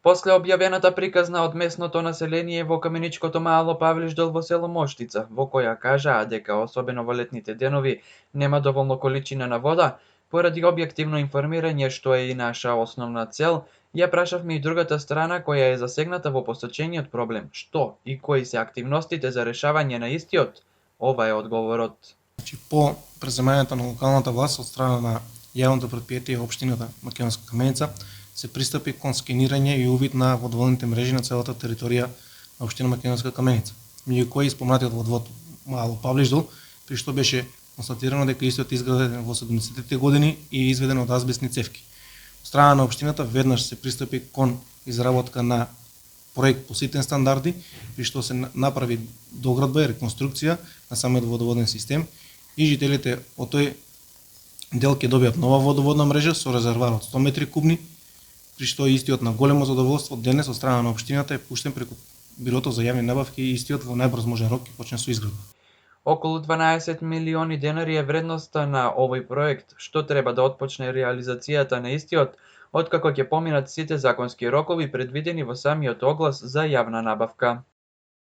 После објавената приказна од местното население во каменичкото Мало Павлишдол во село Моштица, во која кажаа дека особено во летните денови нема доволно количина на вода, поради објективно информирање што е и наша основна цел, ја прашавме и другата страна која е засегната во посочениот проблем, што и кои се активностите за решавање на истиот. Ова е одговорот. По преземањето на локалната власт од страна на јавното претпријатие општината Македонска Каменица се пристапи кон скенирање и увид на водоводните мрежи на целата територија на општина Македонска Каменица, меѓу кои спомнатиот водовод Мало Павлишдол, при што беше констатирано дека истиот изграден во 70-тите години и изведен од азбестни цевки. Од страна на општината веднаш се пристапи кон изработка на проект по сите стандарди, при што се направи доградба и реконструкција на самиот водоводен систем и жителите од тој дел ќе добијат нова водоводна мрежа со резервоар од 100 метри кубни, при што истиот на големо задоволство денес од страна на општината е пуштен преку Бирото за јавни набавки и истиот во најбрз можен рок ќе почне со изградба. Околу 12 милиони денари е вредноста на овој проект, што треба да отпочне реализацијата на истиот, откако ќе поминат сите законски рокови предвидени во самиот оглас за јавна набавка.